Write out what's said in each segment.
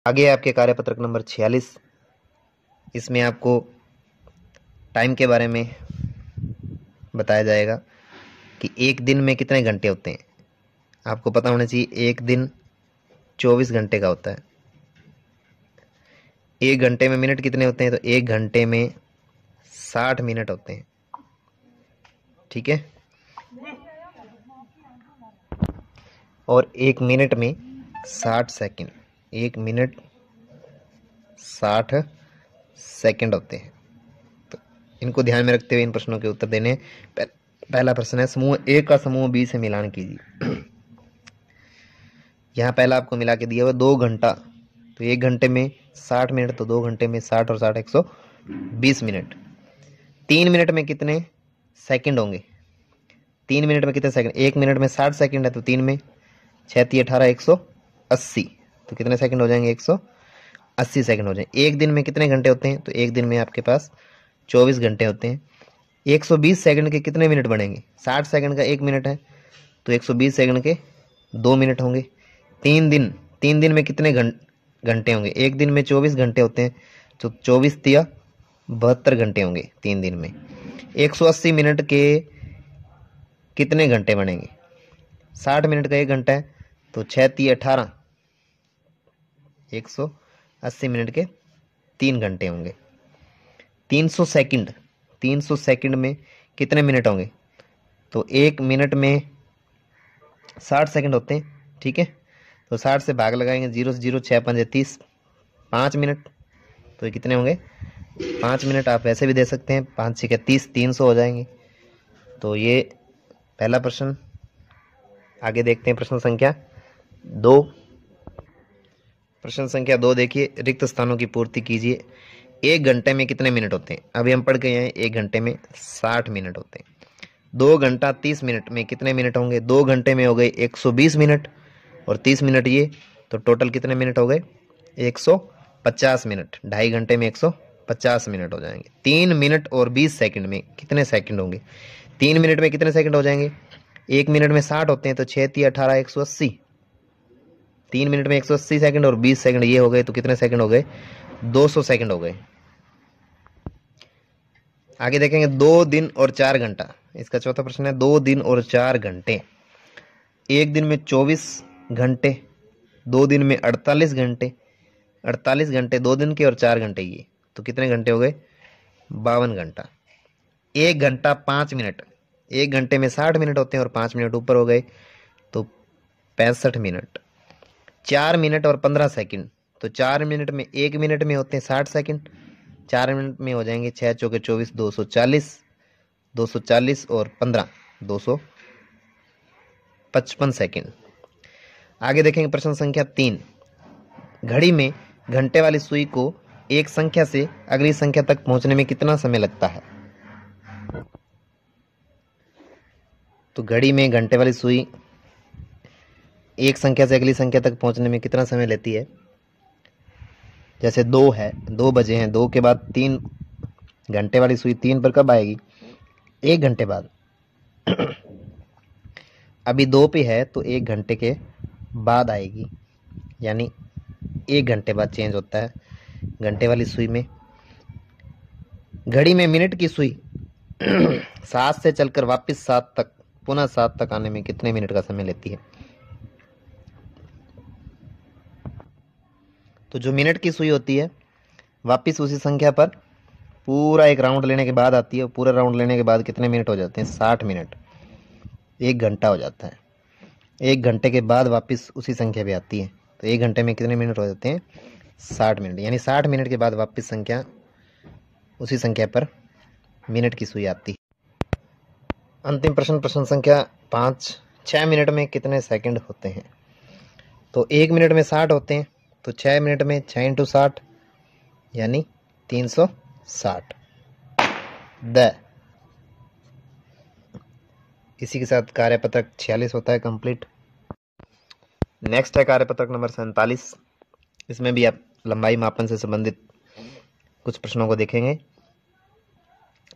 आगे आपके कार्यपत्रक नंबर 46। इसमें आपको टाइम के बारे में बताया जाएगा कि एक दिन में कितने घंटे होते हैं। आपको पता होना चाहिए एक दिन 24 घंटे का होता है। एक घंटे में मिनट कितने होते हैं, तो एक घंटे में 60 मिनट होते हैं। ठीक है, और एक मिनट में 60 सेकंड, एक मिनट 60 सेकंड होते हैं। तो इनको ध्यान में रखते हुए इन प्रश्नों के उत्तर देने। पहला प्रश्न है, समूह ए का समूह बी से मिलान कीजिए। यहाँ पहला आपको मिला के दिया हुआ 2 घंटा, तो एक घंटे में 60 मिनट, तो 2 घंटे में 60 और 60 120 मिनट। 3 मिनट में कितने सेकंड होंगे, 3 मिनट में कितने सेकंड, एक मिनट में 60 सेकंड है, तो 3 में 6 × 18 180, तो कितने सेकंड हो जाएंगे, 180 सेकंड हो जाएंगे। एक दिन में कितने घंटे होते हैं, तो एक दिन में आपके पास 24 घंटे होते हैं। 120 सेकंड के कितने मिनट बनेंगे, 60 सेकंड का 1 मिनट है, तो 120 सेकंड के 2 मिनट होंगे। 3 दिन में कितने घंटे होंगे, एक दिन में 24 घंटे होते हैं, तो 24 × 72 घंटे होंगे 3 दिन में। 180 मिनट के कितने घंटे बनेंगे, 60 मिनट का 1 घंटा है, तो 6 × 18 180 मिनट के 3 घंटे होंगे। 300 सेकंड में कितने मिनट होंगे, तो एक मिनट में 60 सेकंड होते हैं। ठीक है, तो 60 से भाग लगाएंगे, 0 से 0, 6 × 5 = 30, 5 मिनट, तो ये कितने होंगे, 5 मिनट। आप वैसे भी दे सकते हैं, 5 × 6 = 30, 300 हो जाएंगे। तो ये पहला प्रश्न। आगे देखते हैं प्रश्न संख्या 2। प्रश्न संख्या 2 देखिए, रिक्त स्थानों की पूर्ति कीजिए। एक घंटे में कितने मिनट होते हैं, अभी हम पढ़ गए हैं एक घंटे में 60 मिनट होते हैं। 2 घंटा 30 मिनट में कितने मिनट होंगे, 2 घंटे में हो गए 120 मिनट और 30 मिनट ये, तो टोटल कितने मिनट हो गए, 150 मिनट। 2.5 घंटे में 150 मिनट हो जाएंगे। 3 मिनट और 20 सेकंड में कितने सेकंड होंगे, 3 मिनट में कितने सेकंड हो जाएंगे, एक मिनट में 60 होते हैं, तो 6 × 18 180, 3 मिनट में 180 सेकंड और 20 सेकंड ये हो गए, तो कितने सेकंड हो गए, 200 सेकंड हो गए। आगे देखेंगे 2 दिन और 4 घंटा। इसका चौथा प्रश्न है, 2 दिन और 4 घंटे। एक दिन में 24 घंटे, 2 दिन में 48 घंटे, 48 घंटे 2 दिन के और 4 घंटे ये, तो कितने घंटे हो गए, 52 घंटा। 1 घंटा 5 मिनट, एक घंटे में 60 मिनट होते हैं और 5 मिनट ऊपर हो गए, तो 65 मिनट। 4 मिनट और 15 सेकंड, तो 4 मिनट में, एक मिनट में होते हैं 60 सेकंड, 4 मिनट में हो जाएंगे 6 × 4 = 24, 240, 240 और 15 255 सेकंड। आगे देखेंगे प्रश्न संख्या 3। घड़ी में घंटे वाली सुई को एक संख्या से अगली संख्या तक पहुंचने में कितना समय लगता है। तो घड़ी में घंटे वाली सुई एक संख्या से अगली संख्या तक पहुंचने में कितना समय लेती है। जैसे 2 है, 2 बजे हैं, 2 के बाद 3, घंटे वाली सुई 3 पर कब आएगी, 1 घंटे बाद। अभी 2 पे है, तो 1 घंटे के बाद आएगी, यानी 1 घंटे बाद चेंज होता है घंटे वाली सुई में। घड़ी में मिनट की सुई 7 से चलकर वापस 7 तक, पुनः 7 तक आने में कितने मिनट का समय लेती है। तो जो मिनट की सुई होती है वापस उसी संख्या पर पूरा एक राउंड लेने के बाद आती है, पूरा राउंड लेने के बाद कितने मिनट हो जाते हैं, 60 मिनट, 1 घंटा हो जाता है। 1 घंटे के बाद वापस उसी संख्या पे आती है, तो 1 घंटे में कितने मिनट हो जाते हैं, 60 मिनट, यानी 60 मिनट के बाद वापस संख्या, उसी संख्या पर मिनट की सुई आती है। अंतिम प्रश्न, प्रश्न संख्या 5। 6 मिनट में कितने सेकंड होते हैं। तो 1 मिनट में 60 होते हैं, तो 6 मिनट में 6 × 60 यानी 360। इसी के साथ कार्यपत्रक 46 होता है कंप्लीट। नेक्स्ट है कार्यपत्रक नंबर 47। इसमें भी आप लंबाई मापन से संबंधित कुछ प्रश्नों को देखेंगे।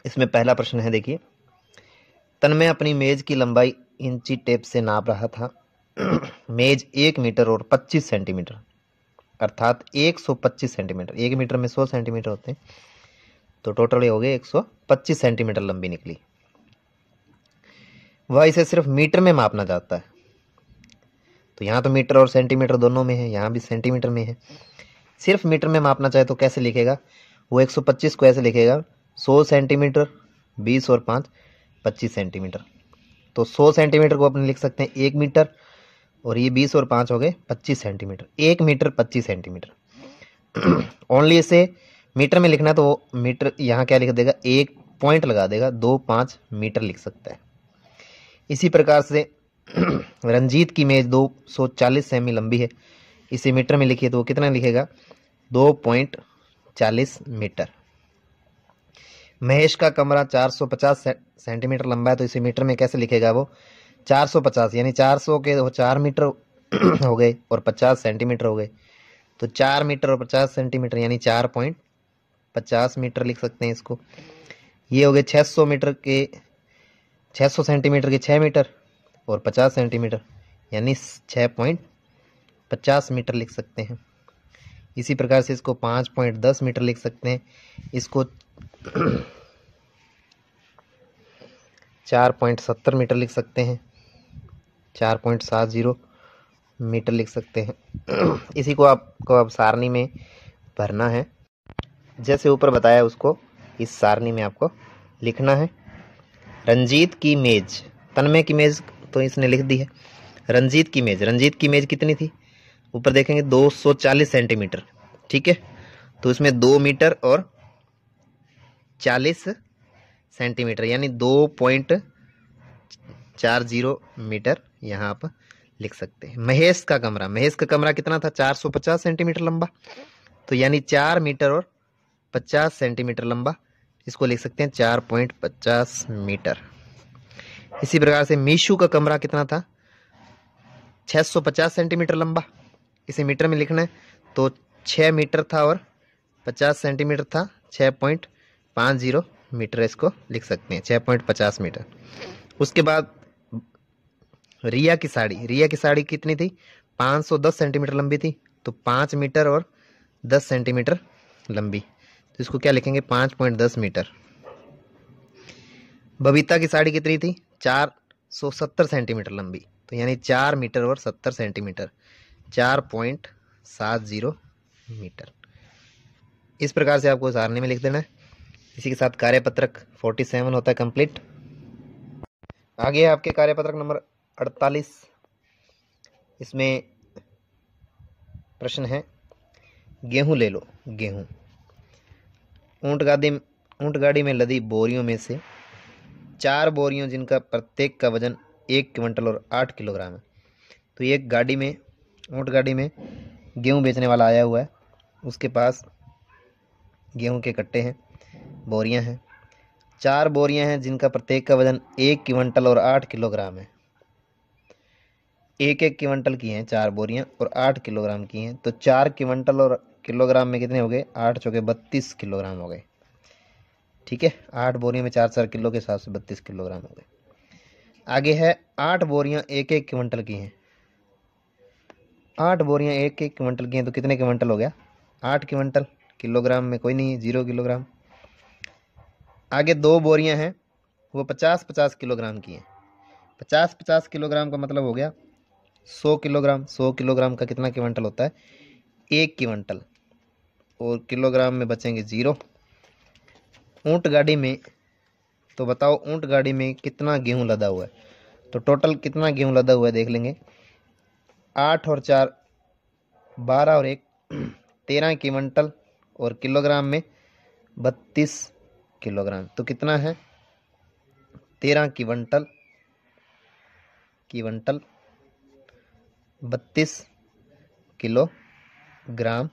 इसमें पहला प्रश्न है, देखिए, तन्मय अपनी मेज की लंबाई इंची टेप से नाप रहा था। मेज 1 मीटर और 25 सेंटीमीटर अर्थात 125 सेंटीमीटर। 1 मीटर में 100 सेंटीमीटर होते हैं, तो टोटल ये हो गए 125 सेंटीमीटर लंबी निकली। वह इसे सिर्फ मीटर में मापना चाहता है, तो यहाँ तो मीटर और सेंटीमीटर दोनों में है, यहाँ भी सेंटीमीटर में है। सिर्फ मीटर में मापना चाहे तो कैसे लिखेगा, वो 125 को ऐसे लिखेगा 100 सेंटीमीटर 20 और 5 25 सेंटीमीटर। तो 100 सेंटीमीटर को अपन लिख सकते हैं 1 मीटर, और ये 20 और 5 हो गए 25 सेंटीमीटर। 1 metre 25 centimetre. ओनली इसे मीटर में लिखना है तो वो मीटर यहाँ क्या लिख देगा, एक पॉइंट लगा देगा, 2-5 मीटर लिख सकता है। इसी प्रकार से रंजीत की मेज 240 सेमी लंबी है, इसे मीटर में लिखिए तो वो कितना लिखेगा, 2.40 मीटर। महेश का कमरा 450 सेंटीमीटर लंबा है, तो इसे मीटर में कैसे लिखेगा, वो 450 यानी 400 के वो 4 मीटर हो गए और 50 सेंटीमीटर हो गए, तो 4 मीटर और 50 सेंटीमीटर यानी 4.50 मीटर लिख सकते हैं इसको। ये हो गए 600 मीटर के 600 सेंटीमीटर के 6 मीटर और 50 सेंटीमीटर यानी 6.50 मीटर लिख सकते हैं। इसी प्रकार से इसको 5.10 मीटर लिख सकते हैं, इसको 4.70 मीटर लिख सकते हैं, 4.70 मीटर लिख सकते हैं। इसी को आपको अब सारणी में भरना है, जैसे ऊपर बताया उसको इस सारणी में आपको लिखना है। रंजीत की मेज, तन्मय की मेज तो इसने लिख दी है। रंजीत की मेज कितनी थी, ऊपर देखेंगे 240 सेंटीमीटर, ठीक है, तो इसमें 2 मीटर और 40 सेंटीमीटर यानी 2.40 मीटर यहाँ आप लिख सकते हैं। महेश का कमरा कितना था, 450 सेंटीमीटर लंबा, तो यानी 4 मीटर और 50 सेंटीमीटर लंबा, इसको लिख सकते हैं 4.50 मीटर। इसी प्रकार से मीशू का कमरा कितना था, 650 सेंटीमीटर लंबा, इसे मीटर में लिखना है तो 6 मीटर था और 50 सेंटीमीटर था, 6.50 मीटर इसको लिख सकते हैं, 6.50 मीटर। उसके बाद रिया की साड़ी कितनी थी, 510 सेंटीमीटर लंबी थी, तो 5 मीटर और 10 सेंटीमीटर लंबी, तो इसको क्या लिखेंगे, 5.10 मीटर। बबीता की साड़ी कितनी थी, 470 सेंटीमीटर लंबी, तो यानी 4 मीटर और 70 सेंटीमीटर, 4.70 मीटर। इस प्रकार से आपको सारणी में लिख देना है। इसी के साथ कार्यपत्रक 47 होता है कंप्लीट। आगे है आपके कार्यपत्रक नंबर 48। इसमें प्रश्न है, गेहूं ले लो। गेहूं, ऊंट गाड़ी में लदी बोरियों में से 4 बोरियों जिनका प्रत्येक का वजन 1 क्विंटल और 8 किलोग्राम है, तो एक गाड़ी में ऊंट गाड़ी में गेहूं बेचने वाला आया हुआ है, उसके पास गेहूं के कट्टे हैं, बोरियां हैं, 4 बोरियां हैं जिनका प्रत्येक का वजन 1 क्विंटल और 8 किलोग्राम है। 1-1 क्विंटल की हैं 4 बोरियां और 8 किलोग्राम की हैं, तो 4 क्विंटल और किलोग्राम में कितने हो गए, 8 चौके 32 किलोग्राम हो गए, ठीक है। 8 बोरियों में 4-4 किलो के हिसाब से 32 किलोग्राम हो गए। आगे है 8 बोरियां 1-1 क्विंटल की हैं। 8 बोरियां 1-1 क्विंटल की हैं, तो कितने क्विंटल हो गया, 8 क्विंटल। किलोग्राम में कोई नहीं, 0 किलोग्राम। आगे 2 बोरियां हैं, वो 50-50 किलोग्राम की हैं। 50-50 किलोग्राम का मतलब हो गया 100 किलोग्राम। 100 किलोग्राम का कितना क्विंटल होता है, 1 क्विंटल, और किलोग्राम में बचेंगे 0। ऊंट गाड़ी में, तो बताओ ऊंट गाड़ी में कितना गेहूं लदा हुआ है, तो टोटल कितना गेहूं लदा हुआ है देख लेंगे। 8 और 4 12 और 1 13 क्विंटल, और किलोग्राम में 32 किलोग्राम, तो कितना है 13 क्विंटल 32 किलोग्राम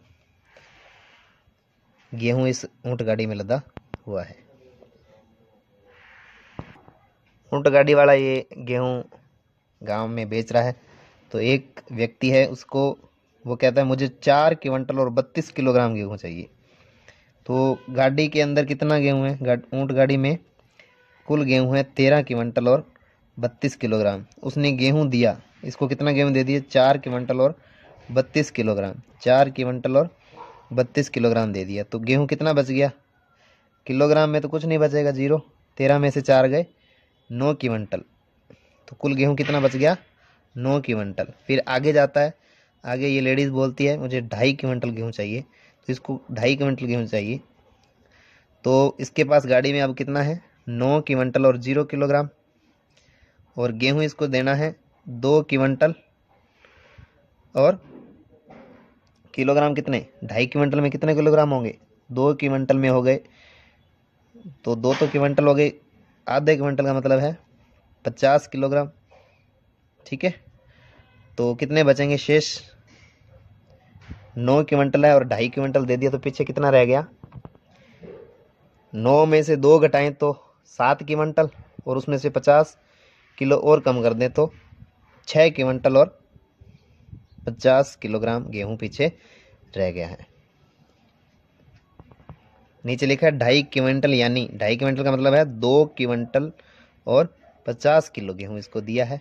गेहूं इस ऊंट गाड़ी में लदा हुआ है। ऊंट गाड़ी वाला ये गेहूं गांव में बेच रहा है, तो एक व्यक्ति है, उसको वो कहता है मुझे 4 क्विंटल और 32 किलोग्राम गेहूं चाहिए। तो गाड़ी के अंदर कितना गेहूं है, ऊंट गाड़ी में कुल गेहूं है 13 क्विंटल और 32 किलोग्राम। उसने गेहूं दिया, इसको कितना गेहूं दे दिया, 4 क्विंटल और 32 किलोग्राम, 4 क्विंटल और 32 किलोग्राम दे दिया। तो गेहूं कितना बच गया? किलोग्राम में तो कुछ नहीं बचेगा, 0। 13 में से 4 गए, 9 क्विंटल। तो कुल गेहूं कितना बच गया? 9 क्विंटल। फिर आगे जाता है, आगे ये लेडीज़ बोलती है मुझे 2.5 क्विंटल गेहूं चाहिए, तो इसको 2.5 क्विंटल गेहूं चाहिए। तो इसके पास गाड़ी में अब कितना है? 9 क्विंटल और 0 किलोग्राम। और गेहूं इसको देना है 2 क्विंटल और किलोग्राम कितने? 2.5 क्विंटल में कितने किलोग्राम होंगे? 2 क्विंटल में हो गए, तो 2 तो क्विंटल हो गए, आधे क्विंटल का मतलब है 50 किलोग्राम। ठीक है, तो कितने बचेंगे शेष? 9 क्विंटल है और 2.5 क्विंटल दे दिया, तो पीछे कितना रह गया? 9 में से 2 घटाएं तो 7 क्विंटल, और उसमें से 50 किलो और कम कर दें तो 6 क्विंटल और 50 किलोग्राम गेहूं पीछे रह गया है। नीचे लिखा है 2.5 क्विंटल, यानी 2.5 क्विंटल का मतलब है 2 क्विंटल और 50 किलो गेहूं इसको दिया है।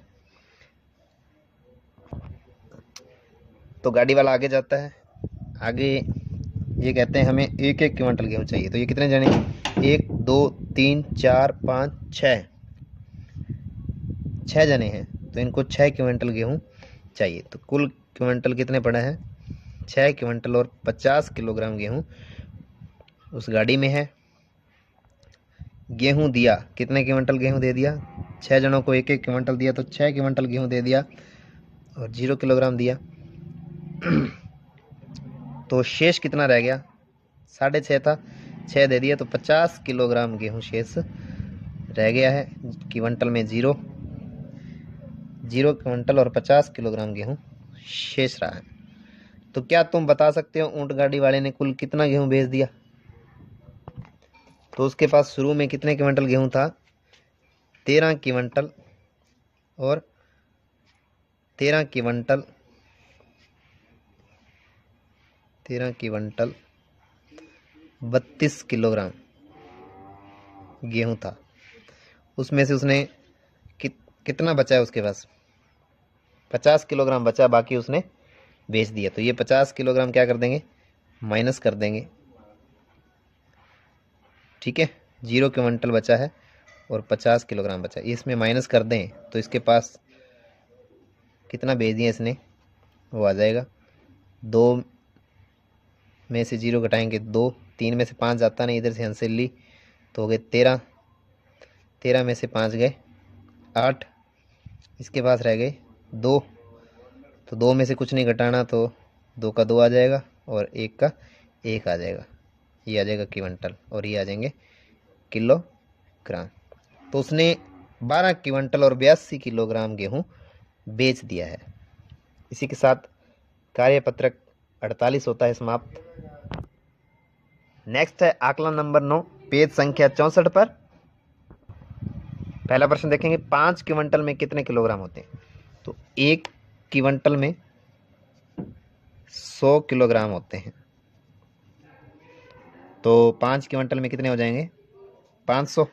तो गाड़ी वाला आगे जाता है, आगे ये कहते हैं हमें 1-1 क्विंटल गेहूं चाहिए। तो ये कितने जने? 1 2 3 4 5 6 जने हैं, तो इनको 6 क्विंटल गेहूं चाहिए। तो कुल क्विंटल कितने पड़े हैं? 6 क्विंटल और 50 किलोग्राम गेहूं उस गाड़ी में है। गेहूं दिया, कितने क्विंटल गेहूं दे दिया? 6 जनों को 1-1 क्विंटल दिया, तो 6 क्विंटल गेहूं दे दिया और 0 किलोग्राम दिया। तो शेष कितना रह गया? 6.5 था, 6 दे दिया, तो 50 किलोग्राम गेहूं शेष रह गया है। क्विंटल में 0 क्विंटल और 50 किलोग्राम गेहूं शेष रहा है। तो क्या तुम बता सकते हो ऊंट गाड़ी वाले ने कुल कितना गेहूं भेज दिया? तो उसके पास शुरू में कितने क्विंटल गेहूं था? 13 क्विंटल और 13 क्विंटल 32 किलोग्राम गेहूं था। उसमें से उसने कितना बचा है उसके पास? 50 किलोग्राम बचा, बाकी उसने बेच दिया। तो ये 50 किलोग्राम क्या कर देंगे? माइनस कर देंगे। ठीक है, 0 क्विंटल बचा है और 50 किलोग्राम बचा, इसमें माइनस कर दें तो इसके पास कितना बेच दिया इसने वो आ जाएगा। 2 में से 0 घटाएंगे 2, 3 में से 5 जाता नहीं, इधर से आंसर ली तो हो गए 13, 13 में से 5 गए 8, इसके पास रह गए 2, तो 2 में से कुछ नहीं घटाना, तो 2 का 2 आ जाएगा और 1 का 1 आ जाएगा। ये आ जाएगा क्विंटल और ये आ जाएंगे किलोग्राम। तो उसने 12 क्विंटल और 82 किलोग्राम गेहूं बेच दिया है। इसी के साथ कार्यपत्रक 48 होता है समाप्त। नेक्स्ट है आकलन नंबर 9, पेज संख्या 64 पर। पहला प्रश्न देखेंगे, 5 क्विंटल में कितने किलोग्राम होते हैं? तो 1 क्विंटल में 100 किलोग्राम होते हैं। तो 5 क्विंटल में कितने हो जाएंगे? 500।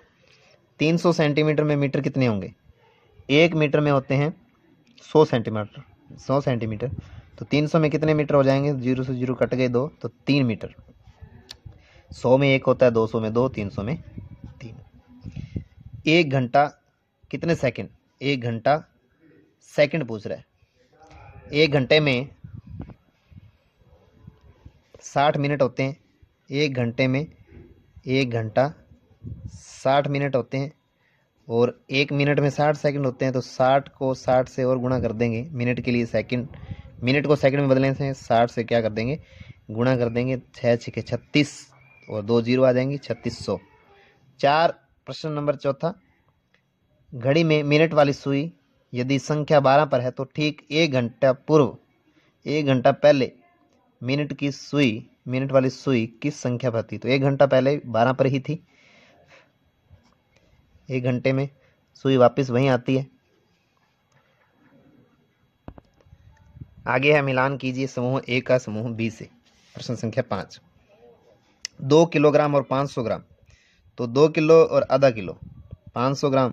300 सेंटीमीटर में मीटर कितने होंगे? 1 मीटर में होते हैं 100 सेंटीमीटर, 100 सेंटीमीटर। तो 300 में कितने मीटर हो जाएंगे? 0 से 0 कट गए 2, तो 3 मीटर। 100 में 1 होता है, 200 में 2, 300 में 3। 1 घंटा कितने सेकंड? 1 घंटा सेकंड पूछ रहा है। 1 घंटे में 60 मिनट होते हैं। 1 घंटे में 1 घंटा 60 मिनट होते हैं और 1 मिनट में 60 सेकंड होते हैं। तो 60 को 60 से और गुणा कर देंगे, मिनट के लिए सेकंड, मिनट को सेकंड में बदलने से 60 से क्या कर देंगे? गुणा कर देंगे। 6 6 36 और 2 0 आ जाएंगे, 3600। 4 प्रश्न नंबर चौथा, घड़ी में मिनट वाली सुई यदि संख्या 12 पर है तो ठीक 1 घंटा पूर्व, 1 घंटा पहले मिनट की सुई, मिनट वाली सुई किस संख्या पर थी? तो 1 घंटा पहले 12 पर ही थी। 1 घंटे में सुई वापस वहीं आती है। आगे है मिलान कीजिए समूह ए का समूह बी से। प्रश्न संख्या 5, 2 किलोग्राम और 500 ग्राम। तो 2 किलो और आधा किलो, 500 ग्राम।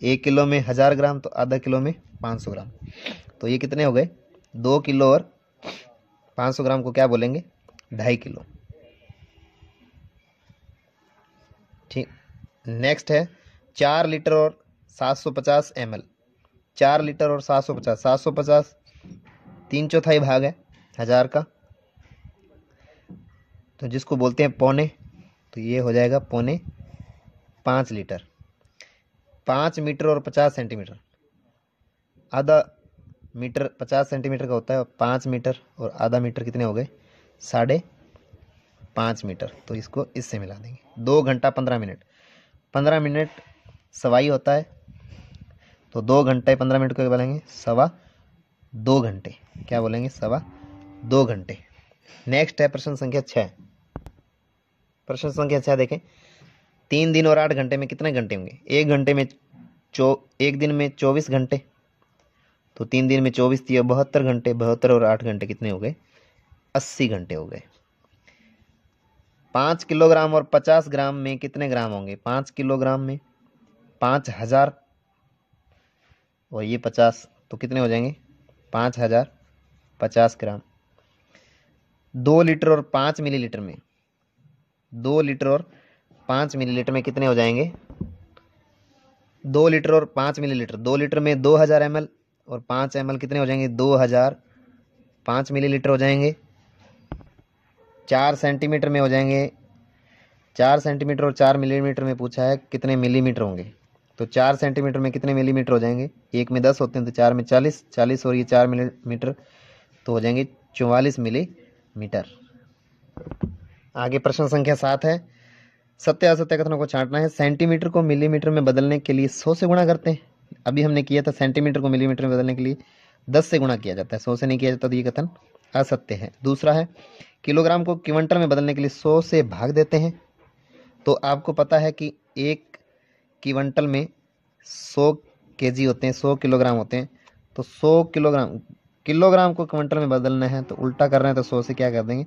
1 किलो में 1000 ग्राम, तो आधा किलो में 500 ग्राम। तो ये कितने हो गए? 2 किलो और 500 ग्राम को क्या बोलेंगे? 2.5 किलो। ठीक। नेक्स्ट है 4 लीटर और 750 ml। 4 लीटर और 750, 750 3/4 भाग है 1000 का, तो जिसको बोलते हैं पौने, तो ये हो जाएगा पौने 5 लीटर। 5 मीटर और 50 सेंटीमीटर, आधा मीटर 50 सेंटीमीटर का होता है, और 5 मीटर और आधा मीटर कितने हो गए? 5.5 मीटर। तो इसको इससे मिला देंगे। 2 घंटा 15 मिनट, 15 मिनट सवाई होता है, तो 2 घंटे 15 मिनट को क्या बोलेंगे? 2.25 घंटे। क्या बोलेंगे? 2.25 घंटे। नेक्स्ट है प्रश्न संख्या 6। प्रश्न संख्या 6 देखें, 3 दिन और 8 घंटे में कितने घंटे होंगे? एक दिन में 24 घंटे, तो 3 दिन में 24 दिया 72 घंटे, 72 और 8 घंटे कितने हो गए? 80 घंटे हो गए। 5 किलोग्राम और 50 ग्राम में कितने ग्राम होंगे? 5 किलोग्राम में 5000 और ये 50, तो कितने हो जाएंगे? 5050 ग्राम। 2 लीटर और 5 मिलीलीटर में, 2 लीटर और 5 मिलीलीटर में कितने हो जाएंगे? 2 लीटर और 5 मिलीलीटर, 2 लीटर में 2000 ml और 5 ml कितने हो जाएंगे? 2005 मिलीलीटर हो जाएंगे। 4 सेंटीमीटर में हो जाएंगे, 4 सेंटीमीटर और 4 मिलीमीटर में पूछा है कितने मिलीमीटर होंगे, तो 4 सेंटीमीटर में कितने मिलीमीटर हो जाएंगे? एक में 10 होते हैं, तो 4 में 40, 40 और ये 4 मिलीमीटर, तो हो जाएंगे 44 मिलीमीटर। आगे प्रश्न संख्या 7 है, सत्य असत्य कथनों को छांटना है। सेंटीमीटर को मिलीमीटर में बदलने के लिए 100 से गुणा करते हैं। अभी हमने किया था सेंटीमीटर को मिलीमीटर में बदलने के लिए 10 से गुणा किया जाता है, 100 से नहीं किया जाता, तो ये कथन असत्य है। दूसरा है, किलोग्राम को क्विंटल में बदलने के लिए 100 से भाग देते हैं। तो आपको पता है कि एक क्विंटल में 100 केजी होते हैं, 100 किलोग्राम होते हैं, तो 100 किलोग्राम को क्विंटल में बदलना है, तो उल्टा कर रहे हैं, तो 100 से क्या कर देंगे?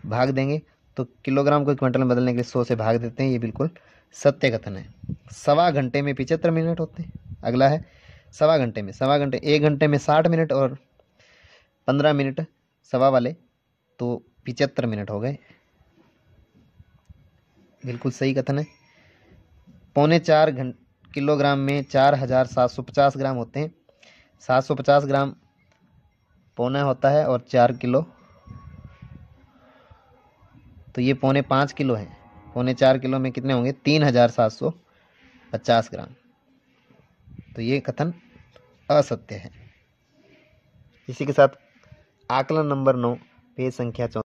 भाग देंगे। तो किलोग्राम को क्विंटल में बदलने के लिए 100 से भाग देते हैं, ये बिल्कुल सत्य कथन है। 1.25 घंटे में 75 मिनट होते हैं। अगला है 1.25 घंटे में, 1.25 घंटे, 1 घंटे में 60 मिनट और 15 मिनट सवा वाले, तो 75 मिनट हो गए। बिल्कुल सही कथन है। 4.25 किलोग्राम में 4750 ग्राम होते हैं। 750 ग्राम पौना होता है और 4 किलो, तो ये 4.5 किलो है। 4.25 किलो में कितने होंगे? 3750 ग्राम। तो ये कथन असत्य है। इसी के साथ आकलन नंबर 9 पेज संख्या 14